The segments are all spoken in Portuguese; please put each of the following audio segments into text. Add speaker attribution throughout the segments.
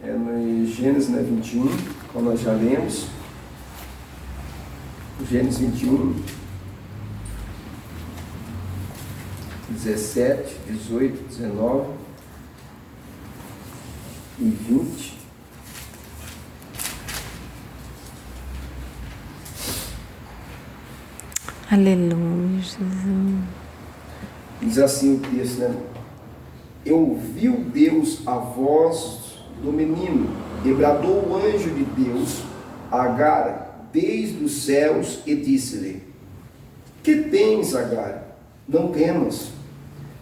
Speaker 1: É no Gênesis 21, como nós já lemos. Gênesis 21, 17, 18, 19 e 20.
Speaker 2: Aleluia, Jesus.
Speaker 1: Diz assim o texto, né? E ouviu Deus a voz do menino, e bradou o anjo de Deus a Agar desde os céus, e disse-lhe: Que tens, Agar? Não temas,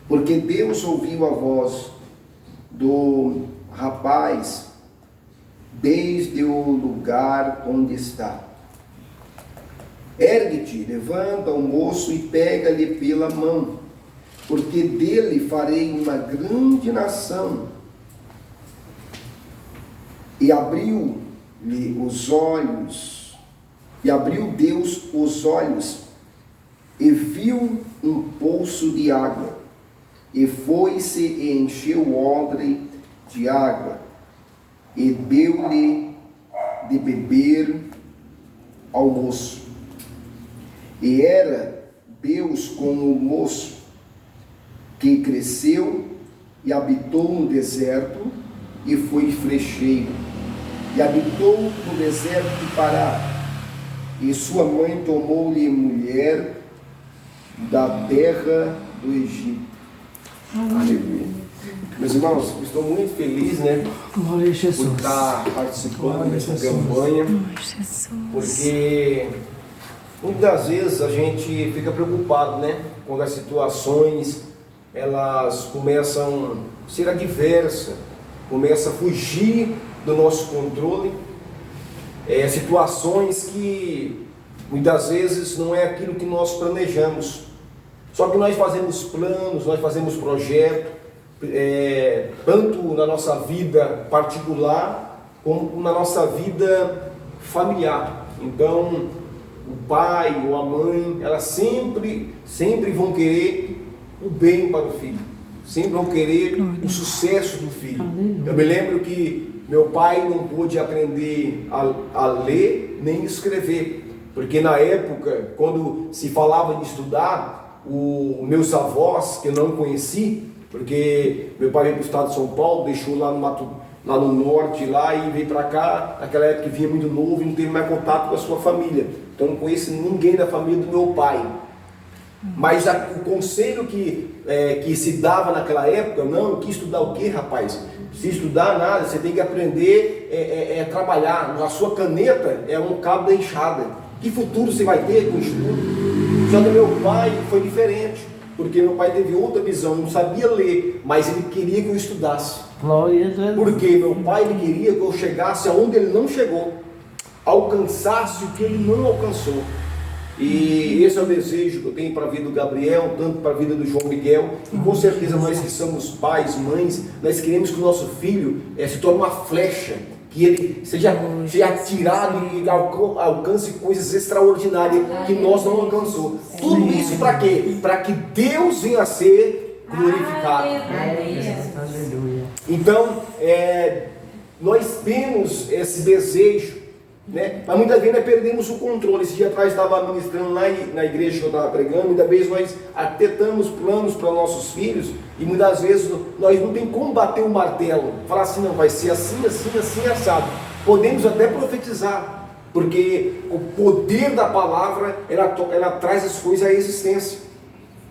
Speaker 1: porque Deus ouviu a voz do rapaz desde o lugar onde está. Ergue-te, levanta o moço e pega-lhe pela mão, porque dele farei uma grande nação. E abriu-lhe os olhos, e abriu Deus os olhos, e viu um poço de água, e foi-se e encheu o odre de água, e deu-lhe de beber ao moço. E era Deus com o moço, que cresceu e habitou no deserto, e foi flecheiro, e habitou no deserto de Pará. E sua mãe tomou-lhe mulher da terra do Egito. Aleluia. Meus irmãos, estou muito feliz, né,
Speaker 3: Glória a Jesus.
Speaker 1: por estar participando dessa campanha, porque muitas vezes a gente fica preocupado, né, quando as situações elas começam a ser adversas, começam a fugir do nosso controle, situações que muitas vezes não é aquilo que nós planejamos. Só que nós fazemos planos, nós fazemos projetos, tanto na nossa vida particular como na nossa vida familiar. Então, o pai ou a mãe, elas sempre vão querer o bem para o filho, sempre vão querer o sucesso do filho. Eu me lembro que meu pai não pôde aprender a ler nem escrever, porque na época, quando se falava de estudar, meus avós, que eu não conheci, porque meu pai veio para o estado de São Paulo, deixou lá no norte lá, e veio para cá, naquela época vinha muito novo e não teve mais contato com a sua família. Então não conheço ninguém da família do meu pai. Mas o conselho que se dava naquela época, não, que estudar o quê, rapaz? Se estudar nada, você tem que aprender a trabalhar. A sua caneta é um cabo da enxada. Que futuro você vai ter com o estudo? Já do meu pai foi diferente, porque meu pai teve outra visão, não sabia ler, mas ele queria que eu estudasse.
Speaker 3: Glória a Deus.
Speaker 1: Porque meu pai ele queria que eu chegasse aonde ele não chegou, alcançasse o que ele não alcançou. E esse é o desejo que eu tenho para a vida do Gabriel, tanto para a vida do João Miguel, e com certeza nós que somos pais, mães, nós queremos que o nosso filho se torne uma flecha, que ele seja atirado e alcance coisas extraordinárias que nós não alcançamos. Tudo isso para quê? Para que Deus venha a ser glorificado.
Speaker 3: Aleluia.
Speaker 1: Então, nós temos esse desejo, né? Mas muitas vezes nós perdemos o controle. Esse dia atrás estava ministrando lá na igreja que eu estava pregando, muitas vezes nós arquitetamos planos para nossos filhos, e muitas vezes nós não tem como bater o martelo, falar assim, não, vai ser assim, assim, assim, assado. Podemos até profetizar, porque o poder da palavra, ela traz as coisas à existência.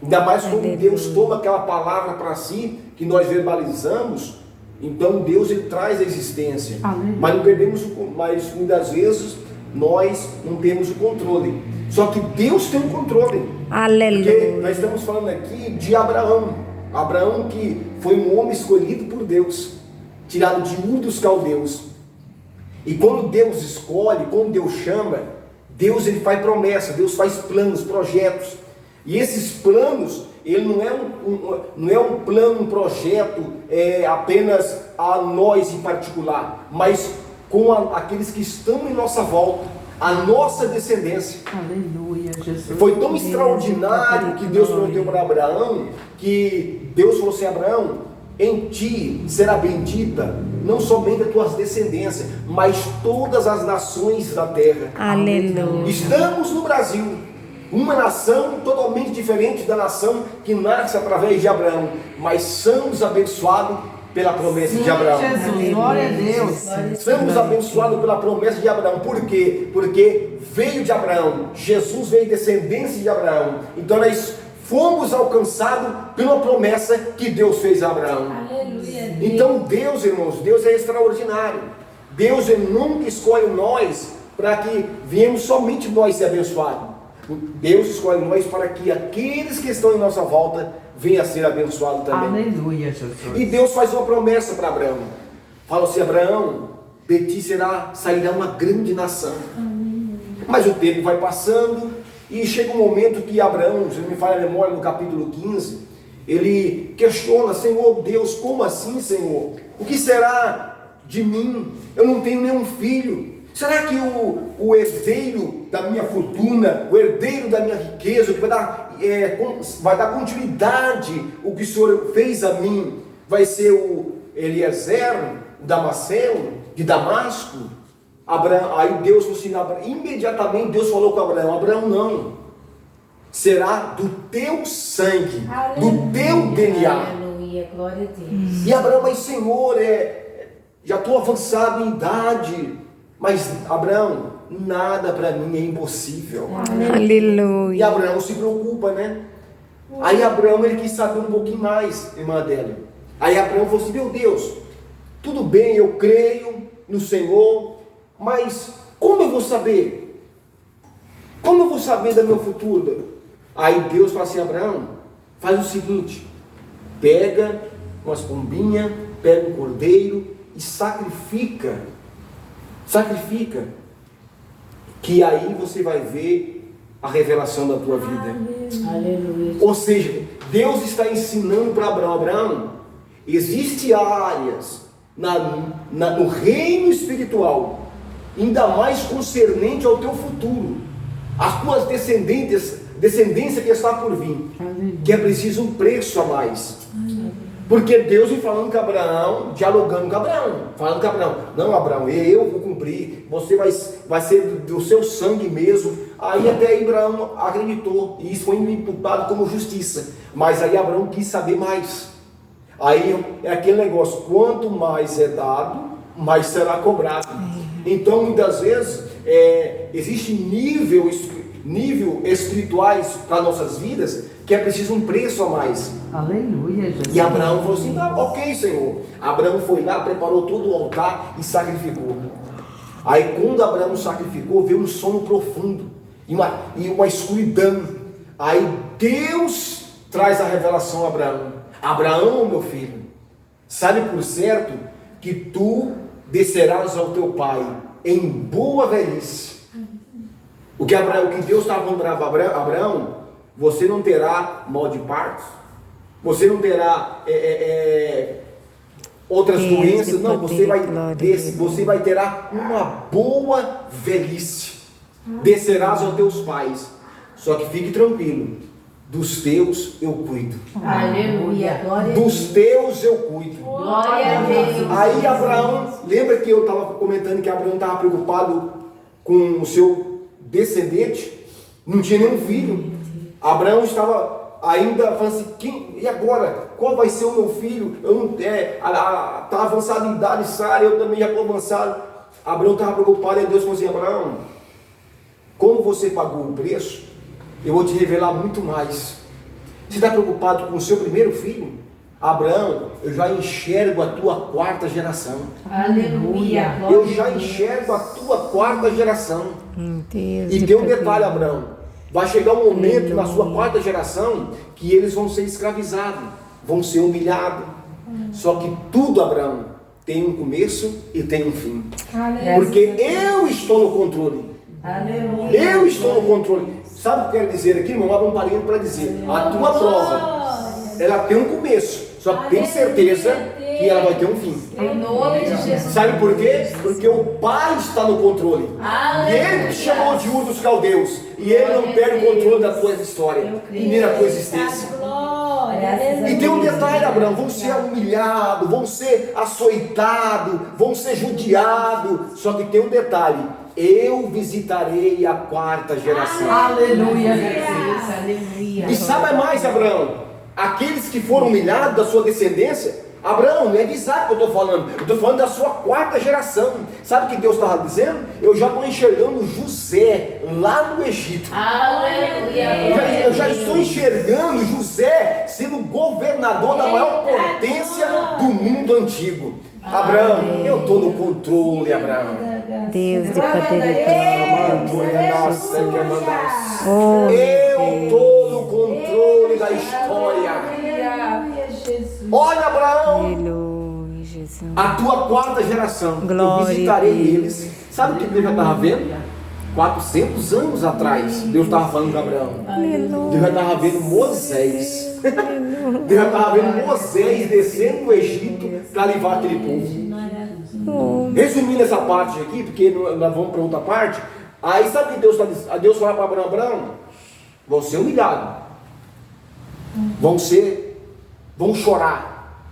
Speaker 1: Ainda mais quando Deus toma aquela palavra para si, que nós verbalizamos, então Deus ele traz a existência. Mas não perdemos mas muitas vezes nós não temos o controle. Só que Deus tem o controle.
Speaker 2: Aleluia.
Speaker 1: Porque nós estamos falando aqui de Abraão. Abraão que foi um homem escolhido por Deus, tirado de Ur dos Caldeus. E quando Deus escolhe, quando Deus chama, Deus ele faz promessa, Deus faz planos, projetos. E esses planos, ele não é um plano, um projeto apenas a nós em particular, mas com aqueles que estão em nossa volta, a nossa descendência.
Speaker 3: Aleluia, Jesus.
Speaker 1: Foi tão extraordinário que Deus prometeu para Abraão, que Deus falou assim, Abraão, em ti será bendita não somente as tuas descendências, mas todas as nações da terra.
Speaker 2: Aleluia.
Speaker 1: Estamos no Brasil, uma nação totalmente diferente da nação que nasce através de Abraão, mas somos abençoados pela promessa de Abraão.
Speaker 3: Jesus, glória a Deus.
Speaker 1: Somos abençoados pela promessa de Abraão. Por quê? Porque veio de Abraão. Jesus veio descendência de Abraão. Então nós fomos alcançados pela promessa que Deus fez a Abraão.
Speaker 4: Aleluia.
Speaker 1: Então Deus, irmãos, Deus é extraordinário. Deus, ele nunca escolhe nós para que viemos somente nós ser abençoados. Deus escolhe nós para que aqueles que estão em nossa volta venham a ser abençoados também.
Speaker 3: Aleluia, Jesus.
Speaker 1: E Deus faz uma promessa para Abraão. Fala assim: Abraão, de ti sairá uma grande nação. Mas o tempo vai passando e chega um momento que Abraão, se não me falha a memória, no capítulo 15, ele questiona: Senhor Deus, como assim, Senhor? O que será de mim? Eu não tenho nenhum filho. Será que o herdeiro da minha fortuna, o herdeiro da minha riqueza, que vai dar continuidade o que o Senhor fez a mim, vai ser o Eliezer, o Damasceno, de Damasco? Aí Deus imediatamente Deus falou com Abraão: Abraão, não, será do teu sangue, do teu DNA.
Speaker 4: Aleluia, glória a Deus.
Speaker 1: E Abraão: mas Senhor, já estou avançado em idade. Mas Abraão, nada para mim é impossível. E
Speaker 2: Aleluia.
Speaker 1: Abraão se preocupa, né? Aí Abraão, ele quis saber um pouquinho mais, irmã Adélia. Aí Abraão falou assim: meu Deus, tudo bem, eu creio no Senhor, mas como eu vou saber? Como eu vou saber do meu futuro? Aí Deus fala assim: Abraão, faz o seguinte, pega umas pombinhas, pega um cordeiro e sacrifica, que aí você vai ver a revelação da tua vida.
Speaker 4: Aleluia.
Speaker 1: Ou seja, Deus está ensinando para Abraão: Abraão, existem áreas no reino espiritual, ainda mais concernente ao teu futuro, as tuas descendência que está por vir, que é preciso um preço a mais. Porque Deus vem falando com Abraão, dialogando com Abraão, falando com Abraão: não, Abraão, eu vou cumprir, você vai ser do seu sangue mesmo. Aí até Abraão acreditou, e isso foi imputado como justiça. Mas aí Abraão quis saber mais. Aí é aquele negócio: quanto mais é dado, mais será cobrado. Então muitas vezes existe nível espirituais para nossas vidas, que é preciso um preço a mais.
Speaker 3: Aleluia, Jesus.
Speaker 1: E Abraão falou assim: ok, Senhor. Abraão foi lá, preparou todo o altar e sacrificou. Aí quando Abraão sacrificou, veio um sono profundo e uma escuridão. Aí Deus traz a revelação a Abraão: Abraão, meu filho, sabe por certo que tu descerás ao teu pai em boa velhice. O que Deus estava falando para Abraão: você não terá mal de parto, você não terá outras doenças, não, você vai ter uma boa velhice, descerás aos teus pais, só que fique tranquilo, dos teus eu cuido.
Speaker 4: Aleluia, glória a Deus.
Speaker 1: Dos teus eu cuido.
Speaker 4: Glória a Deus.
Speaker 1: Aí Abraão, lembra que eu estava comentando que Abraão estava preocupado com o seu descendente? Não tinha nenhum filho. Abraão estava ainda falando assim: e agora? Qual vai ser o meu filho? Eu não está avançado em idade, Sara, eu também já estou avançado. Abraão estava preocupado, e Deus falou assim: Abraão, como você pagou o preço, eu vou te revelar muito mais. Você está preocupado com o seu primeiro filho? Abraão, eu já enxergo a tua quarta geração.
Speaker 4: Aleluia.
Speaker 1: Eu já enxergo a tua quarta geração.
Speaker 2: Deus,
Speaker 1: E tem um detalhe, Abraão: vai chegar um momento na sua quarta geração que eles vão ser escravizados, vão ser humilhados. Só que tudo, Abraão, tem um começo e tem um fim.
Speaker 4: Aleluia.
Speaker 1: Porque eu estou no controle.
Speaker 4: Aleluia.
Speaker 1: Eu estou no controle. Sabe o que eu quero dizer aqui, irmão? Abra um parênteses para dizer: a tua prova, ela tem um começo, só que tem certeza que ela vai ter um fim.
Speaker 4: Em nome de Jesus.
Speaker 1: Sabe por quê? Porque o Pai está no controle. E Ele te chamou de Ur dos Caldeus. E Ele não perde o controle da tua história e nem da tua existência. E tem um detalhe, Abraão, vão ser humilhados, vão ser açoitados, vão ser judiados. Só que tem um detalhe: eu visitarei a quarta geração.
Speaker 3: Aleluia, Jesus. Aleluia.
Speaker 1: E sabe mais, Abraão? Aqueles que foram humilhados da sua descendência, Abraão, não é de Isaac que eu estou falando, eu estou falando da sua quarta geração. Sabe o que Deus estava dizendo? Eu já estou enxergando José lá no Egito. Eu já estou enxergando José sendo governador da maior potência do mundo antigo. Abraão, eu estou no controle, Abraão.
Speaker 2: Deus de poder e
Speaker 1: Oh, eu estou no controle da história. Olha, Abraão,
Speaker 2: Aleluia, Jesus.
Speaker 1: a tua quarta geração,
Speaker 2: Glória
Speaker 1: eu visitarei
Speaker 2: a Deus.
Speaker 1: eles. Sabe o que Deus já estava vendo? 400 anos atrás, Deus estava falando com Abraão. Deus já estava vendo Moisés. Deus já estava vendo Moisés descendo no Egito para levar aquele povo. Resumindo essa parte aqui, porque nós vamos para outra parte. Aí sabe o que Deus está dizendo? Deus fala para Abraão: Abraão, vão ser humilhados, vão chorar,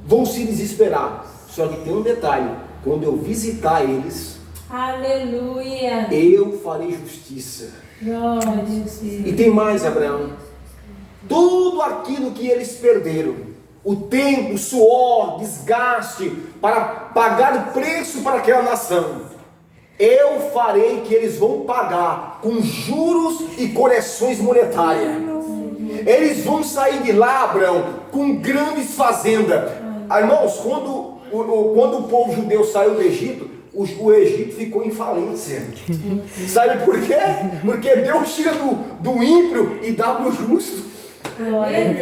Speaker 1: vão se desesperar. Só que tem um detalhe: quando eu visitar eles,
Speaker 4: Aleluia.
Speaker 1: eu farei justiça.
Speaker 4: Glória a Deus.
Speaker 1: E tem mais, Abraão: tudo aquilo que eles perderam, o tempo, o suor, desgaste, para pagar o preço para aquela nação, eu farei que eles vão pagar com juros e correções monetárias. Eles vão sair de lá, Abraão, com grandes fazendas. Irmãos, quando o povo judeu saiu do Egito, o Egito ficou em falência. Sabe por quê? Porque Deus tira do ímpio e dá para o justo.
Speaker 4: Glória a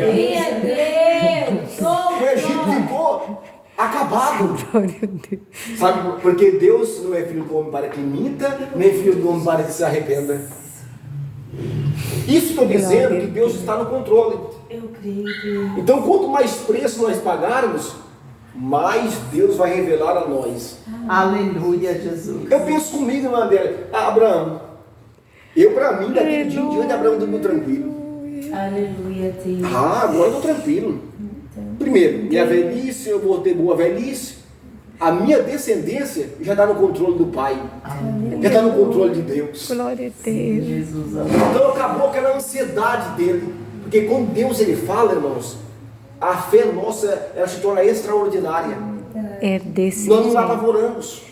Speaker 4: Deus.
Speaker 1: O Egito ficou acabado.
Speaker 2: Glória a Deus.
Speaker 1: Sabe, porque Deus não é filho do homem para que minta, nem filho do homem para que se arrependa. Isso estou dizendo que Deus está no controle.
Speaker 4: Eu creio.
Speaker 1: Então, quanto mais preço nós pagarmos, mais Deus vai revelar a nós.
Speaker 3: Aleluia, Jesus.
Speaker 1: Eu penso comigo, irmã Adélia: Abraão, para mim, daquele dia em diante, Abraão dormiu tranquilo.
Speaker 4: Aleluia, Deus.
Speaker 1: Agora eu estou tranquilo. Primeiro, minha velhice, eu vou ter boa velhice. A minha descendência já está no controle do Pai. Já está no controle de Deus.
Speaker 2: Glória a Deus.
Speaker 3: Jesus.
Speaker 1: Então acabou aquela ansiedade dele. Porque quando Deus ele fala, irmãos, a fé nossa ela se torna extraordinária.
Speaker 2: É desse
Speaker 1: Nós nos
Speaker 2: jeito.
Speaker 1: apavoramos.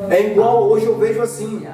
Speaker 1: É igual hoje eu vejo assim,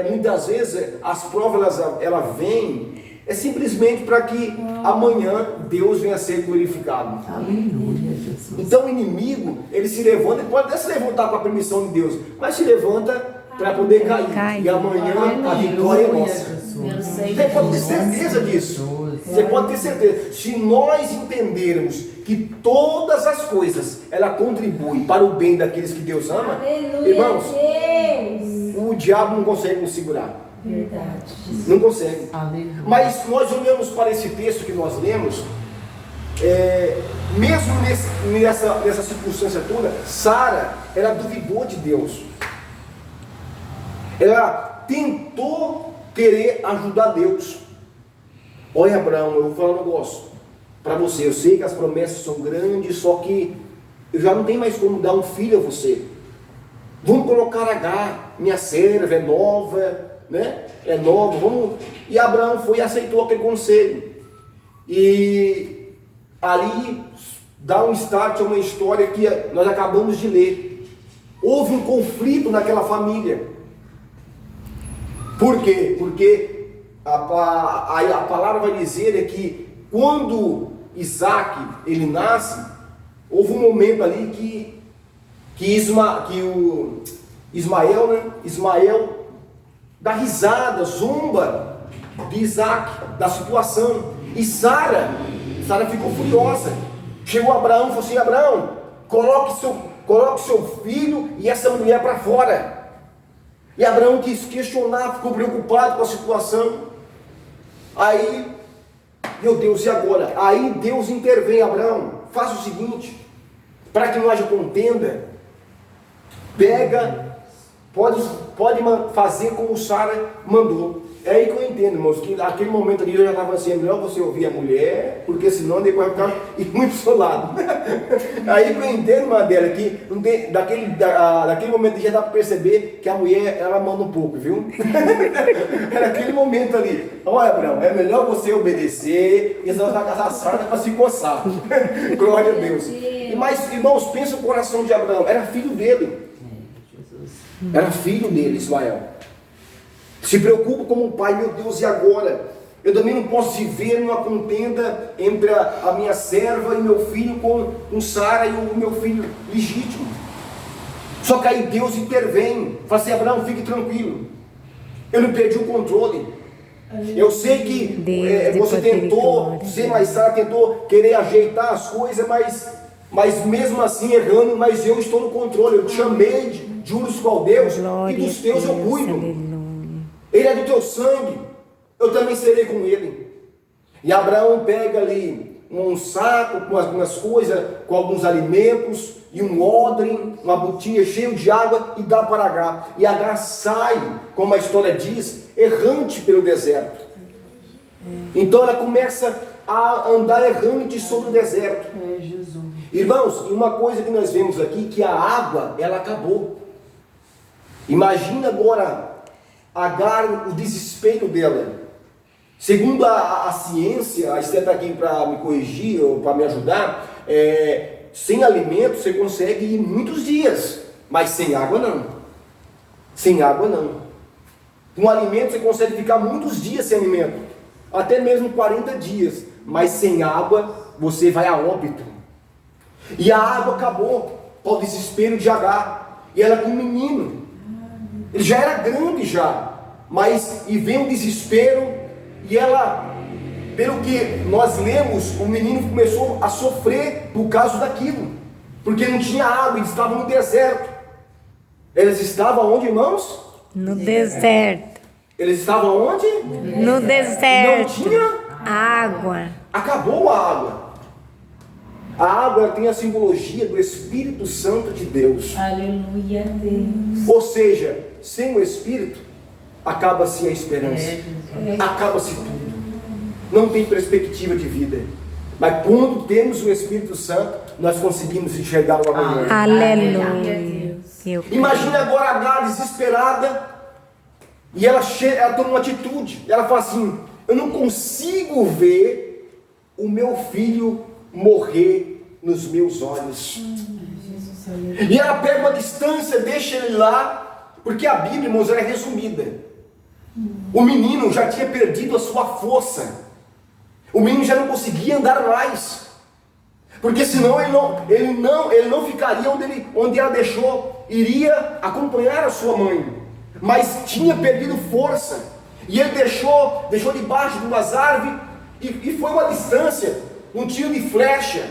Speaker 1: muitas vezes as provas elas vêm, é simplesmente para que amanhã Deus venha a ser glorificado.
Speaker 3: Aleluia, Jesus.
Speaker 1: Então o inimigo, ele se levanta, ele pode até se levantar com a permissão de Deus, mas se levanta para poder cair. E amanhã a vitória é nossa. Você pode ter certeza disso. Você pode ter certeza. Se nós entendermos que todas as coisas, ela contribui para o bem daqueles que Deus ama,
Speaker 4: Aleluia,
Speaker 1: irmãos,
Speaker 4: Deus.
Speaker 1: o diabo não consegue nos segurar.
Speaker 4: Verdade.
Speaker 1: Não consegue.
Speaker 3: Aleluia.
Speaker 1: Mas nós olhamos para esse texto que nós lemos, mesmo nessa circunstância toda, Sara, ela duvidou de Deus. Ela tentou querer ajudar Deus. Olha, Abraão, eu vou falar um negócio para você. Eu sei que as promessas são grandes, só que eu já não tenho mais como dar um filho a você. Vamos colocar Agar, minha serva, é nova, né? É nova, vamos. E Abraão foi e aceitou aquele conselho. E ali dá um start a uma história que nós acabamos de ler. Houve um conflito naquela família. Por quê? Porque a palavra vai dizer que quando Isaac ele nasce, houve um momento ali que o Ismael dá risada, zomba de Isaac, da situação. E Sara ficou furiosa. Chegou Abraão e falou assim: Abraão, coloque seu filho e essa mulher para fora. E Abraão quis questionar, ficou preocupado com a situação. Aí, meu Deus, e agora? Aí Deus intervém: Abraão, faça o seguinte, para que não haja contenda, fazer como Sara mandou. É aí que eu entendo, irmãos, que naquele momento ali eu já estava assim, é melhor você ouvir a mulher, porque senão depois vai ficar muito pro seu lado. Aí que eu entendo, Mandela, que não tem, daquele momento já dá para perceber que a mulher, ela manda um pouco, viu? Era aquele momento ali. Olha, Abraão, é melhor você obedecer, e senão você vai casar sarda para se coçar. Glória a Deus. Mas, irmãos, pensa o coração de Abraão, era filho dele. Era filho dele, Ismael. Se preocupa como um pai, meu Deus, e agora? Eu também não posso viver numa contenda entre a minha serva e meu filho com Sara e o meu filho legítimo. Só que aí Deus intervém, fala assim, Abraão, fique tranquilo, eu não perdi o controle. Eu sei que você tentou ser mais Sara, tentou querer ajeitar as coisas, mas mesmo assim errando, mas eu estou no controle. Eu te chamei de um dos caldeus e dos teus eu cuido.
Speaker 2: Aleluia.
Speaker 1: Ele é do teu sangue, eu também serei com ele. E Abraão pega ali um saco com algumas coisas, com alguns alimentos, e um odre, uma botinha cheia de água, e dá para Agar. E Agar sai, como a história diz, errante pelo deserto. Então ela começa a andar errante sobre o deserto. Irmãos, e uma coisa que nós vemos aqui, que a água, ela acabou. Imagina agora Agar, o desespero dela. Segundo a ciência, a Esther está aqui para me corrigir ou para me ajudar, sem alimento você consegue ir muitos dias, mas sem água não. Sem água não. Com alimento você consegue ficar muitos dias sem alimento, até mesmo 40 dias, mas sem água você vai a óbito. E a água acabou, para o desespero de Agar, e ela com um menino. Ele já era grande já, mas e vem um desespero, e ela, pelo que nós lemos, o menino começou a sofrer por causa daquilo, porque não tinha água, eles estavam no deserto. Eles estavam onde, irmãos?
Speaker 2: No deserto.
Speaker 1: Eles estavam onde?
Speaker 2: No deserto.
Speaker 1: Não tinha
Speaker 2: água.
Speaker 1: Acabou a água. A água tem a simbologia do Espírito Santo de Deus.
Speaker 4: Aleluia, Deus.
Speaker 1: Ou seja, sem o Espírito, acaba-se a esperança. Acaba-se tudo. Não tem perspectiva de vida. Mas quando temos o Espírito Santo, nós conseguimos enxergar o amanhã.
Speaker 2: Aleluia.
Speaker 1: Imagina agora a Agar desesperada, e ela toma uma atitude. Ela fala assim, eu não consigo ver o meu filho morrer nos meus olhos. E ela pega uma distância, deixa ele lá, porque a Bíblia, irmãos, ela é resumida. O menino já tinha perdido a sua força. O menino já não conseguia andar mais, porque senão ele não ficaria onde ela deixou, iria acompanhar a sua mãe, mas tinha perdido força, e ele deixou debaixo de umas árvores, e foi uma distância, um tiro de flecha.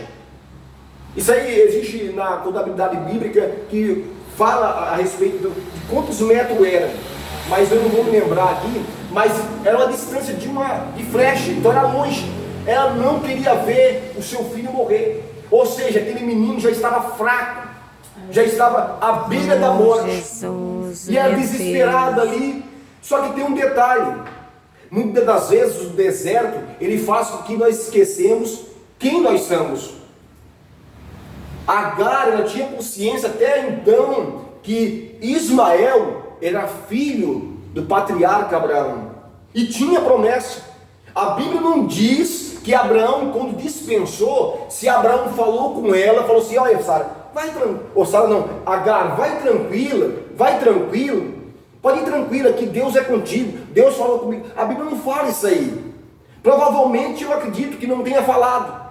Speaker 1: Isso aí existe na contabilidade bíblica, que fala a respeito de quantos metros era, mas eu não vou me lembrar aqui, mas era uma distância de flecha, então era longe. Ela não queria ver o seu filho morrer, ou seja, aquele menino já estava fraco, já estava à beira da morte,
Speaker 2: Jesus,
Speaker 1: e ela desesperada ali. Só que tem um detalhe, muitas das vezes o deserto, ele faz com que nós esquecemos quem nós somos. Agar, ela tinha consciência até então que Ismael era filho do patriarca Abraão, e tinha promessa. A Bíblia não diz que Abraão, quando dispensou, se Abraão falou com ela, falou assim, olha Sara, vai tranquila, ou Sara não, Agar, vai tranquilo, pode ir tranquila, que Deus é contigo, Deus falou comigo. A Bíblia não fala isso aí. Provavelmente eu acredito que não tenha falado.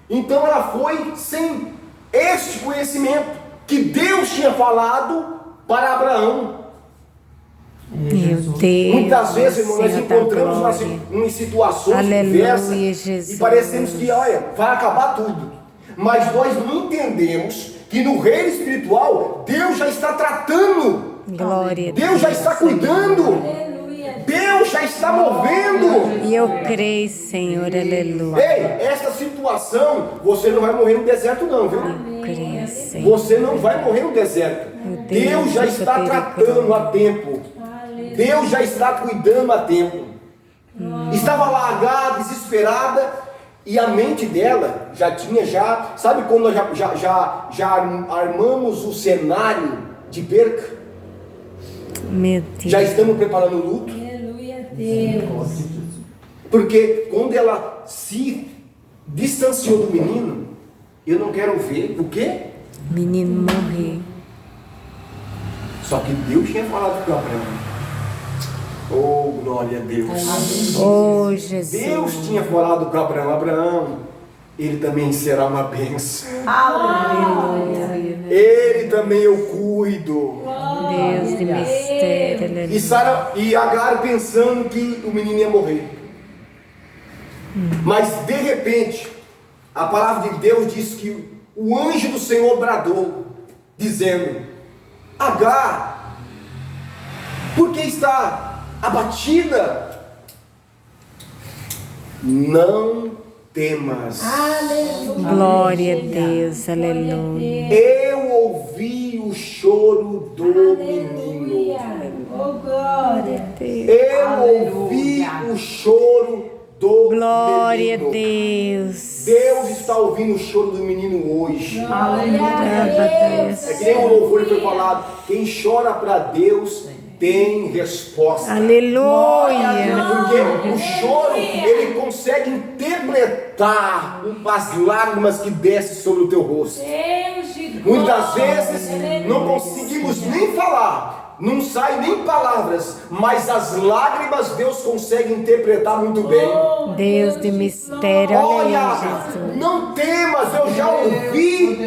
Speaker 1: Então ela foi sem este conhecimento, que Deus tinha falado para Abraão.
Speaker 2: Meu Deus.
Speaker 1: Muitas vezes, irmão, nós
Speaker 2: Senhor da
Speaker 1: encontramos
Speaker 2: glória.
Speaker 1: em situações
Speaker 2: Aleluia,
Speaker 1: diversas,
Speaker 2: Jesus.
Speaker 1: e parecemos que, olha, vai acabar tudo. Mas nós não entendemos que no reino espiritual, Deus já está tratando.
Speaker 2: Glória a
Speaker 1: Deus já está cuidando.
Speaker 4: Aleluia.
Speaker 1: Deus já está movendo.
Speaker 2: E eu creio, Senhor, aleluia.
Speaker 1: Ei, essa situação, você não vai morrer no deserto não, viu?
Speaker 2: Eu creio, Senhor.
Speaker 1: Você não vai morrer no deserto. Deus já está tratando a tempo. Deus já está cuidando a tempo. Estava lá Agar, desesperada, e a mente dela sabe quando nós já armamos o cenário de perca?
Speaker 2: Meu
Speaker 1: Já
Speaker 2: Deus.
Speaker 1: estamos preparando o luto?
Speaker 4: Aleluia a Deus.
Speaker 1: Porque quando ela se distanciou do menino, eu não quero ver o quê?
Speaker 2: Menino morrer.
Speaker 1: Só que Deus tinha falado para Abraão. Oh, glória a Deus.
Speaker 2: Oh, Jesus.
Speaker 1: Deus tinha falado para Abraão: Abraão, ele também será uma bênção.
Speaker 3: Aleluia.
Speaker 1: Ele também eu cuido.
Speaker 2: Deus de mistério.
Speaker 1: E Sara e Agar pensando que o menino ia morrer. Mas de repente, a palavra de Deus diz que o anjo do Senhor bradou, dizendo: Agar, por que está abatida? Não temas.
Speaker 4: Aleluia.
Speaker 2: Glória a Deus, aleluia.
Speaker 1: Eu ouvi o choro do menino.
Speaker 4: Oh, glória.
Speaker 1: Eu ouvi o choro do
Speaker 2: Glória a
Speaker 1: menino.
Speaker 2: Deus.
Speaker 1: Deus está ouvindo o choro do menino hoje.
Speaker 2: Deus.
Speaker 1: É que nem o louvor foi falado: quem chora para Deus tem resposta.
Speaker 2: Aleluia.
Speaker 1: Porque o choro, ele consegue interpretar as lágrimas que descem sobre o teu rosto.
Speaker 4: Deus de
Speaker 1: Muitas
Speaker 4: glória.
Speaker 1: vezes não conseguimos nem falar, não sai nem palavras, mas as lágrimas Deus consegue interpretar muito bem.
Speaker 2: Deus de mistério,
Speaker 1: Olha,
Speaker 2: aleluia, Jesus.
Speaker 1: não temas, eu já ouvi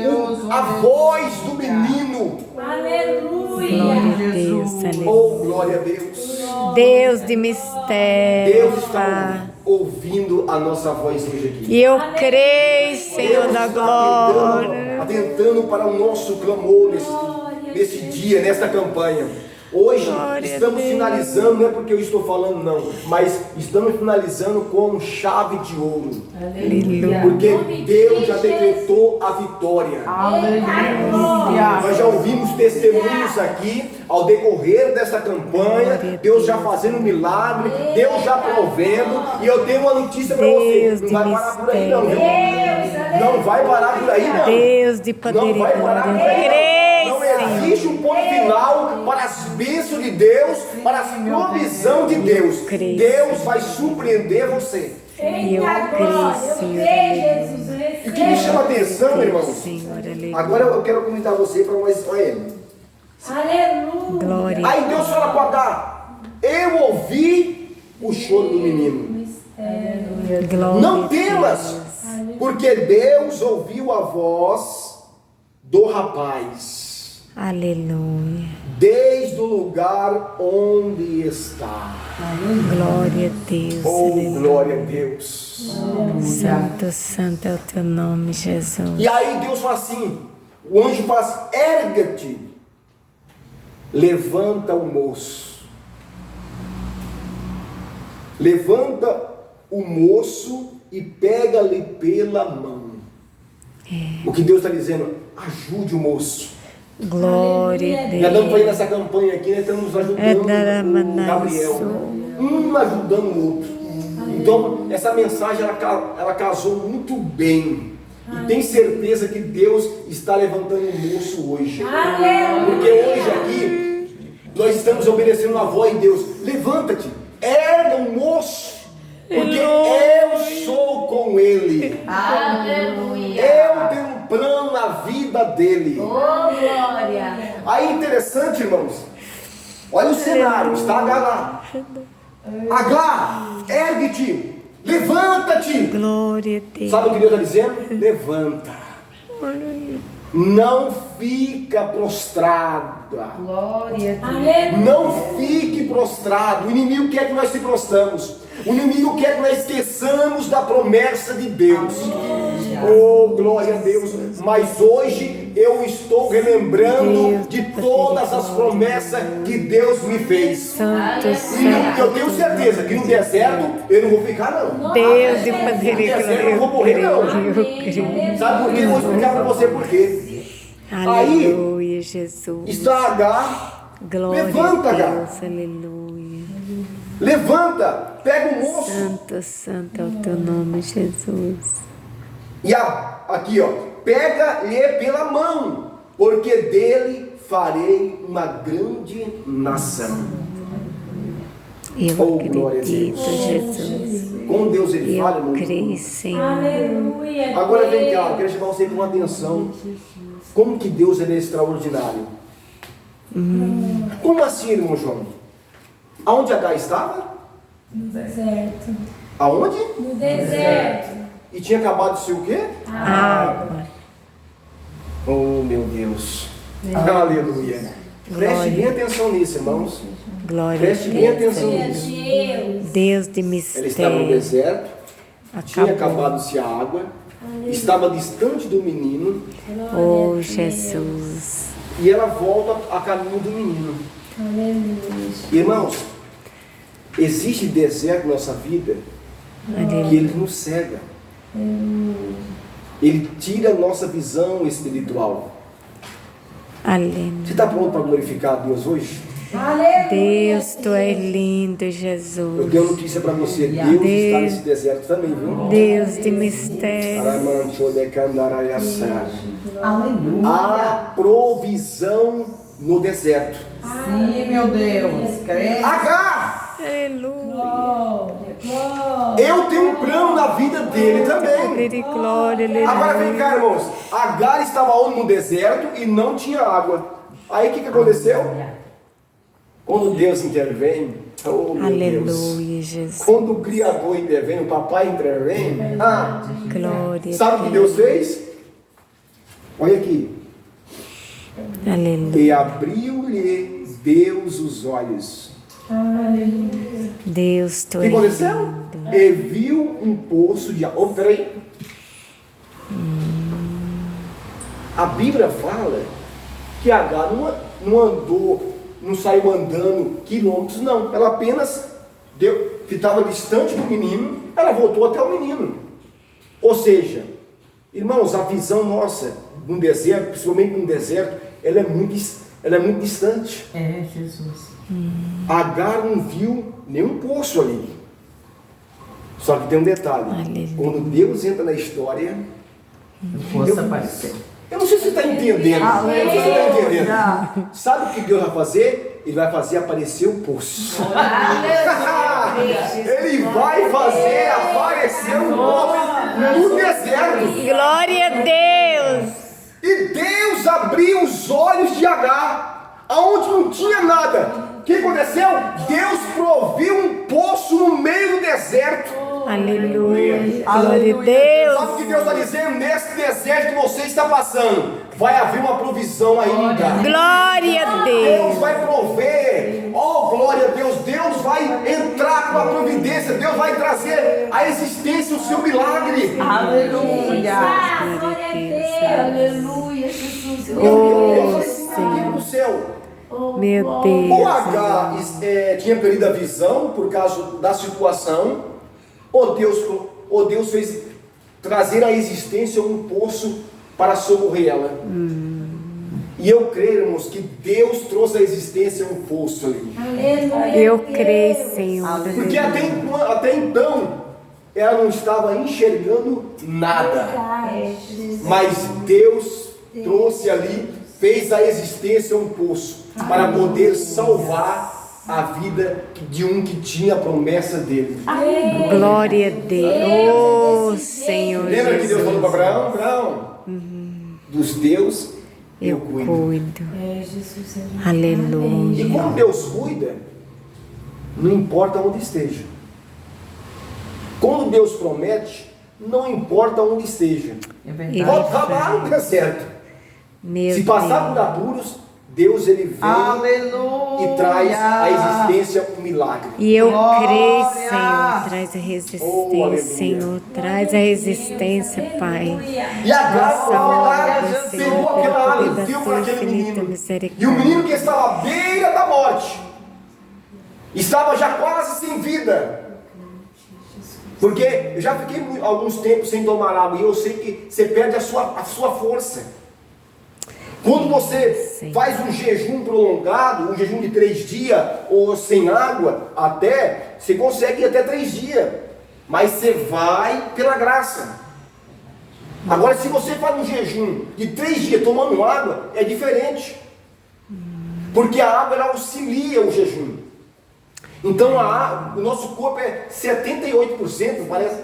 Speaker 1: a voz do menino.
Speaker 4: Aleluia.
Speaker 2: Glória a Deus, aleluia.
Speaker 1: Oh, glória a Deus.
Speaker 2: Deus de mistério.
Speaker 1: Deus está ouvindo a nossa voz hoje aqui.
Speaker 2: E eu creio, Senhor
Speaker 1: Deus
Speaker 2: da
Speaker 1: está
Speaker 2: glória.
Speaker 1: atentando para o nosso clamor nesse dia, nesta campanha. Hoje
Speaker 2: Glória a
Speaker 1: estamos
Speaker 2: Deus.
Speaker 1: finalizando, não é porque eu estou falando não, mas estamos finalizando com chave de ouro.
Speaker 2: Aleluia.
Speaker 1: Porque Deus já decretou a vitória.
Speaker 3: Aleluia.
Speaker 1: Nós já ouvimos testemunhos aqui ao decorrer dessa campanha, Deus já fazendo milagre, Deus já provendo, e eu tenho uma notícia para você:
Speaker 2: Deus
Speaker 1: não
Speaker 2: de
Speaker 1: vai parar por aí não, viu?
Speaker 4: Deus,
Speaker 1: Não vai parar por aí não.
Speaker 2: Deus de poder
Speaker 1: Não
Speaker 2: e
Speaker 1: vai parar
Speaker 2: glória.
Speaker 1: por aí
Speaker 2: Eu creio,
Speaker 1: não. Não
Speaker 2: Senhor.
Speaker 1: existe um ponto final para as bênçãos de Deus, para a provisão de Deus.
Speaker 2: creio.
Speaker 1: Deus vai surpreender você.
Speaker 2: E eu creio, Senhor, aleluia.
Speaker 1: E o que me chama a atenção, irmãos?
Speaker 2: Senhor, aleluia.
Speaker 1: Agora eu quero comentar você para nós. Olha ele.
Speaker 4: Aleluia.
Speaker 2: Glória.
Speaker 1: Aí Deus fala para Agar: eu ouvi o choro do menino.
Speaker 2: Glória
Speaker 1: Não
Speaker 2: a
Speaker 1: temas,
Speaker 2: Deus.
Speaker 1: porque Deus ouviu a voz do rapaz,
Speaker 2: Aleluia.
Speaker 1: desde o lugar onde está.
Speaker 2: Glória a Deus.
Speaker 1: Oh,
Speaker 2: Aleluia.
Speaker 1: glória a Deus.
Speaker 2: Santo, santo é o teu nome, Jesus.
Speaker 1: E aí Deus fala assim, o anjo fala assim: erga-te, levanta o moço. Levanta o moço e pega-lhe pela mão. O que Deus está dizendo: ajude o moço.
Speaker 2: Glória a
Speaker 1: Já
Speaker 2: Deus.
Speaker 1: estamos fazendo essa campanha aqui, nós estamos ajudando o Gabriel, um ajudando o outro. Então, essa mensagem ela casou muito bem. E tem certeza que Deus está levantando o moço hoje. Porque hoje aqui, nós estamos obedecendo a voz de Deus. Levanta-te, erga o moço, porque eu sou com ele.
Speaker 4: Aleluia.
Speaker 1: Eu tenho um plano na vida dele.
Speaker 4: Oh, glória.
Speaker 1: Aí interessante, irmãos. Olha o cenário, está Agar lá. Agar, ergue-te, levanta-te.
Speaker 2: Glória a Deus.
Speaker 1: Sabe o que Deus está dizendo? Levanta. Não fica prostrada.
Speaker 3: Glória a Deus.
Speaker 4: Aleluia.
Speaker 1: Não fique prostrado. O inimigo quer que nós se prostramos. O inimigo quer que nós esqueçamos da promessa de Deus. Oh, glória a Deus. Mas hoje eu estou relembrando de todas as promessas que Deus me fez.
Speaker 2: Santo,
Speaker 1: E
Speaker 2: santo.
Speaker 1: eu tenho certeza que no deserto eu não vou ficar não.
Speaker 2: Deus de poder e glória.
Speaker 1: Eu vou morrer, não.
Speaker 2: Eu creio.
Speaker 1: Sabe por quê? Eu vou explicar para você por quê.
Speaker 2: Aleluia, Jesus.
Speaker 1: Está Agar.
Speaker 2: Glória
Speaker 1: Levanta,
Speaker 2: a
Speaker 1: Agar.
Speaker 2: Deus, aleluia.
Speaker 1: Levanta, pega o moço.
Speaker 2: Santo, santo é o teu nome, Jesus.
Speaker 1: E aqui, ó, pega-lhe pela mão, porque dele farei uma grande nação.
Speaker 2: Eu
Speaker 1: Oh, glória a
Speaker 2: acredito,
Speaker 1: Deus.
Speaker 2: Jesus.
Speaker 1: Com Deus ele fala,
Speaker 2: Eu
Speaker 1: irmão.
Speaker 2: creio, Senhor.
Speaker 4: Aleluia.
Speaker 1: Agora vem cá, eu quero chamar você com atenção. Como que Deus ele é extraordinário? Como assim, irmão João? Aonde Agar estava?
Speaker 4: No deserto.
Speaker 1: Aonde?
Speaker 4: No deserto.
Speaker 1: E tinha acabado de ser o quê?
Speaker 2: Água.
Speaker 1: Oh, meu Deus. Aleluia. Preste bem atenção nisso, irmãos.
Speaker 2: Glória a
Speaker 1: Preste bem atenção
Speaker 2: Deus.
Speaker 1: nisso.
Speaker 4: Deus.
Speaker 2: Deus de
Speaker 1: Ela estava no
Speaker 2: mistério.
Speaker 1: deserto, tinha
Speaker 2: Acabou.
Speaker 1: acabado-se a água, estava distante do menino
Speaker 2: Oh, Jesus.
Speaker 1: e ela volta a caminho do menino.
Speaker 4: Aleluia.
Speaker 1: Irmãos, existe deserto na nossa vida que ele nos cega. Ele tira a nossa visão espiritual. Você
Speaker 2: Aleluia.
Speaker 1: está pronto para glorificar a Deus hoje?
Speaker 4: Aleluia.
Speaker 2: Deus, tu é lindo,
Speaker 1: Eu
Speaker 2: Jesus.
Speaker 1: tenho uma notícia para você. Deus está nesse deserto também, viu?
Speaker 2: Deus de mistério.
Speaker 1: Há provisão no deserto.
Speaker 3: Sim, meu Deus. Creio.
Speaker 1: Agar!
Speaker 2: Aleluia.
Speaker 4: Glória.
Speaker 1: Eu tenho um plano na vida dele também.
Speaker 2: Glória,
Speaker 1: Agora
Speaker 2: aleluia.
Speaker 1: vem cá, irmãos. Agar estava onde? No deserto e não tinha água. Aí o que aconteceu? Quando Deus intervém, oh meu Deus.
Speaker 2: Aleluia, Jesus.
Speaker 1: Quando o Criador intervém, o Papai intervém.
Speaker 2: Glória.
Speaker 1: Sabe o que Deus fez? Olha aqui.
Speaker 2: Aleluia.
Speaker 1: E abriu-lhe Deus os olhos.
Speaker 2: Deus, tu
Speaker 1: O que
Speaker 2: és
Speaker 1: aconteceu?
Speaker 2: lindo.
Speaker 1: E viu um poço de água. Oh, peraí. A Bíblia fala que Agar não andou, não saiu andando quilômetros, não. Ela apenas que estava distante do menino, ela voltou até o menino. Ou seja, irmãos, a visão nossa num deserto, principalmente num deserto, ela é muito distante.
Speaker 3: É, Jesus.
Speaker 1: Agar não viu nenhum poço ali. Só que tem um detalhe.
Speaker 2: Aleluia.
Speaker 1: Quando Deus entra na história,
Speaker 3: Força aparecer.
Speaker 1: eu não sei se você está entendendo. Não sei se você está entendendo. Sabe o que Deus vai fazer? Ele vai fazer aparecer o poço. Ele vai fazer aparecer o poço no deserto.
Speaker 2: Glória a Deus.
Speaker 1: E Deus abriu os olhos de Agar, aonde não tinha nada. O que aconteceu? Deus proviu um poço no meio do deserto.
Speaker 2: Aleluia. Glória a
Speaker 1: Sabe o
Speaker 2: Deus.
Speaker 1: que Deus está dizendo? Nesse deserto que você está passando, vai haver uma provisão ainda.
Speaker 2: Glória a
Speaker 1: Deus
Speaker 2: Deus.
Speaker 1: vai prover. Oh, glória a Deus. Deus vai entrar com a providência. Deus vai trazer à existência o seu milagre.
Speaker 3: Aleluia.
Speaker 4: Glória a Deus. Aleluia, Jesus.
Speaker 1: Eu falei assim, meu Deus do céu.
Speaker 2: Meu
Speaker 1: O
Speaker 2: Deus.
Speaker 1: Agar tinha perdido a visão por causa da situação, ou Deus fez trazer à existência um poço para socorrer ela. E eu creio, irmãos, que Deus trouxe à existência um poço ali.
Speaker 4: Aleluia.
Speaker 2: Eu creio, Senhor.
Speaker 1: Porque até então ela não estava enxergando nada. Mas Deus trouxe ali, fez a existência um poço para poder salvar a vida de um que tinha a promessa dele.
Speaker 2: Glória a Deus. Oh, Senhor
Speaker 1: Lembra que Deus falou para
Speaker 2: Jesus.
Speaker 1: Abraão? Abraão, dos teus eu
Speaker 2: Eu
Speaker 1: cuido.
Speaker 2: cuido.
Speaker 4: É, Jesus.
Speaker 2: Aleluia.
Speaker 1: E quando Deus cuida, não importa onde esteja. Quando Deus promete, não importa onde esteja.
Speaker 3: É
Speaker 2: Ele
Speaker 3: verdade.
Speaker 1: Pode acabar no deserto.
Speaker 2: Meu
Speaker 1: Se passar por
Speaker 2: Deus.
Speaker 1: apuros, Deus ele vem
Speaker 3: Aleluia.
Speaker 1: e traz à existência um milagre.
Speaker 2: E eu
Speaker 3: Glória.
Speaker 2: creio, Senhor, traz a
Speaker 1: Oh,
Speaker 2: resistência,
Speaker 1: aleluia.
Speaker 2: Senhor, traz a resistência, Pai.
Speaker 1: E Agar foi lá,
Speaker 2: Glória,
Speaker 1: pegou
Speaker 2: Senhor,
Speaker 1: aquela
Speaker 2: pela
Speaker 1: água
Speaker 2: tua
Speaker 1: e deu para aquele
Speaker 2: infinita
Speaker 1: menino.
Speaker 2: misericórdia.
Speaker 1: E o menino que estava à beira da morte, estava já quase sem vida. Porque eu já fiquei alguns tempos sem tomar água e eu sei que você perde a sua força. Quando você faz um jejum prolongado, um jejum de 3 dias, ou sem água, até, você consegue ir até 3 dias. Mas você vai pela graça. Agora, se você faz um jejum de 3 dias tomando água, é diferente. Porque a água, ela auxilia o jejum. Então, o nosso corpo é 78%, parece.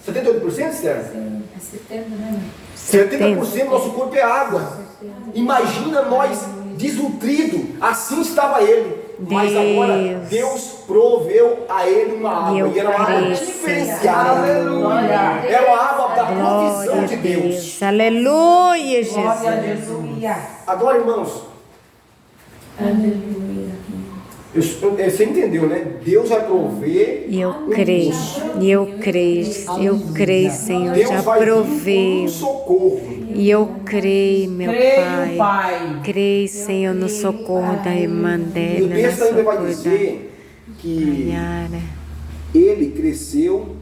Speaker 1: 78%, Esther?
Speaker 4: É 70, né?
Speaker 1: 70% do nosso corpo é água. Imagina nós desnutridos, assim estava ele. Mas agora Deus proveu a ele uma água. E era uma água diferenciada.
Speaker 3: Aleluia.
Speaker 1: Era uma água da provisão de Deus.
Speaker 2: Aleluia,
Speaker 3: Glória a
Speaker 2: Jesus.
Speaker 3: Jesus.
Speaker 1: Agora, irmãos,
Speaker 4: Aleluia.
Speaker 1: você entendeu, né? Deus vai prover.
Speaker 2: Eu creio, eu creio, Senhor,
Speaker 1: Deus
Speaker 2: já
Speaker 1: vai vir
Speaker 2: proveu.
Speaker 1: com um socorro.
Speaker 2: E eu creio, meu
Speaker 3: Creio,
Speaker 2: Pai.
Speaker 3: Pai.
Speaker 2: Creio, Senhor, no socorro da irmã
Speaker 1: E o
Speaker 2: dela, no
Speaker 1: texto ainda vai
Speaker 2: socorro da
Speaker 1: dizer que
Speaker 2: Yara.
Speaker 1: ele cresceu,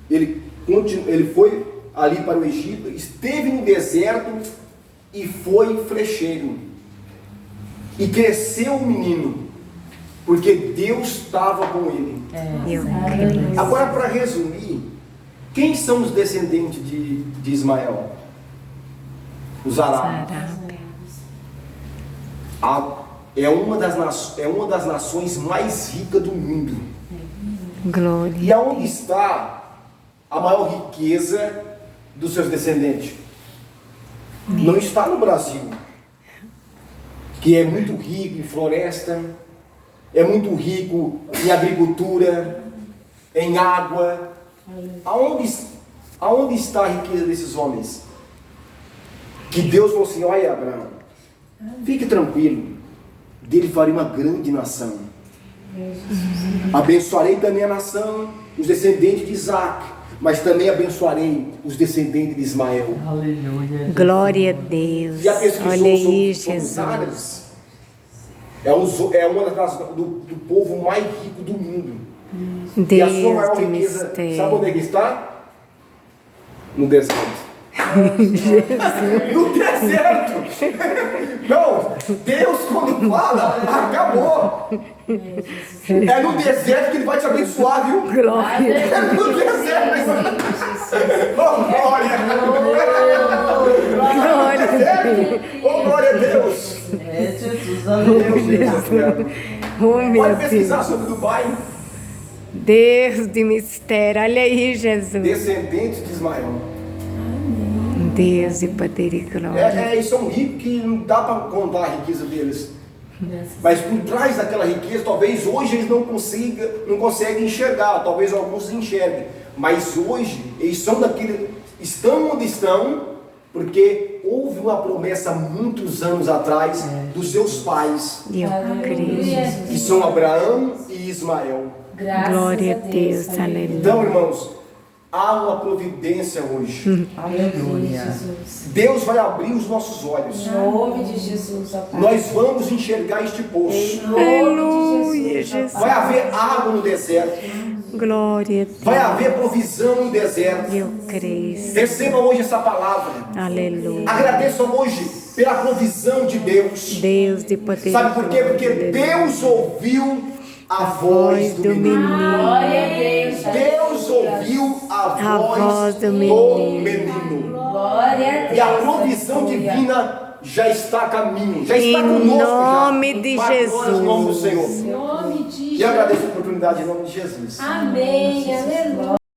Speaker 1: ele foi ali para o Egito, esteve no deserto e foi flecheiro. E cresceu o menino, porque Deus estava com ele.
Speaker 2: Eu creio.
Speaker 1: Agora, para resumir, quem são os descendentes de Ismael? Os arábios. É uma das nações mais ricas do mundo.
Speaker 2: Glória.
Speaker 1: E aonde está a maior riqueza dos seus descendentes? Não está no Brasil, que é muito rico em floresta, é muito rico em agricultura, em água. Aonde está a riqueza desses homens? Que Deus falou assim: olha, Abraão, fique tranquilo, dele farei uma grande nação. Abençoarei também a nação, os descendentes de Isaac, mas também abençoarei os descendentes de Ismael.
Speaker 3: Aleluia.
Speaker 2: Glória a Deus.
Speaker 1: Já pesquisou
Speaker 2: Olha aí,
Speaker 1: sobre os
Speaker 2: Jesus.
Speaker 1: árabes? É uma das do povo mais rico do mundo. E a sua
Speaker 2: Deus
Speaker 1: maior
Speaker 2: do
Speaker 1: riqueza, sabe
Speaker 2: mistério.
Speaker 1: onde é que está? No deserto. No deserto! Não, Deus quando fala, acabou! É no deserto que Ele vai te abençoar, viu?
Speaker 2: Glória.
Speaker 1: É no deserto! Oh, glória!
Speaker 2: Glória.
Speaker 1: Oh, glória a Deus!
Speaker 3: É Jesus.
Speaker 1: Deus,
Speaker 3: Aleluia.
Speaker 1: Deus.
Speaker 2: Oh, meu
Speaker 1: Pode pesquisar
Speaker 2: Deus.
Speaker 1: sobre Dubai.
Speaker 2: Deus de mistério. Olha aí, Jesus.
Speaker 1: Descendentes de Ismael.
Speaker 2: Deus de poder e glória.
Speaker 1: Eles são ricos que não dá para contar a riqueza deles. Mas por trás daquela riqueza, talvez hoje eles não conseguem enxergar, talvez alguns enxerguem. Mas hoje eles estão onde estão, porque houve uma promessa há muitos anos atrás dos seus pais,
Speaker 2: Eu creio.
Speaker 1: que são Abraão e Ismael.
Speaker 2: Glória a Deus. Aleluia.
Speaker 1: Então, irmãos, há uma providência hoje.
Speaker 3: Aleluia.
Speaker 1: Deus vai abrir os nossos olhos.
Speaker 4: Em nome de Jesus, ó Pai.
Speaker 1: Nós vamos enxergar este poço.
Speaker 4: Em nome
Speaker 2: Aleluia,
Speaker 4: de Jesus, ó
Speaker 1: Vai
Speaker 4: Pai.
Speaker 1: haver água no deserto.
Speaker 2: Glória a Deus.
Speaker 1: Vai haver provisão no deserto.
Speaker 2: Eu creio.
Speaker 1: Receba hoje essa palavra.
Speaker 2: Aleluia.
Speaker 1: Agradeça hoje pela provisão de Deus.
Speaker 2: Deus de poder.
Speaker 1: Sabe por quê? Porque Deus ouviu a voz do menino.
Speaker 4: Glória a Deus.
Speaker 1: Deus ouviu a voz do menino.
Speaker 4: Glória a Deus.
Speaker 1: E a provisão divina já está a caminho. Já está
Speaker 2: Em
Speaker 1: conosco.
Speaker 2: nome
Speaker 1: já.
Speaker 2: de
Speaker 1: Para glória do nome do Senhor.
Speaker 4: Em nome de
Speaker 1: E eu agradeço a oportunidade em nome de Jesus.
Speaker 4: Amém. Aleluia.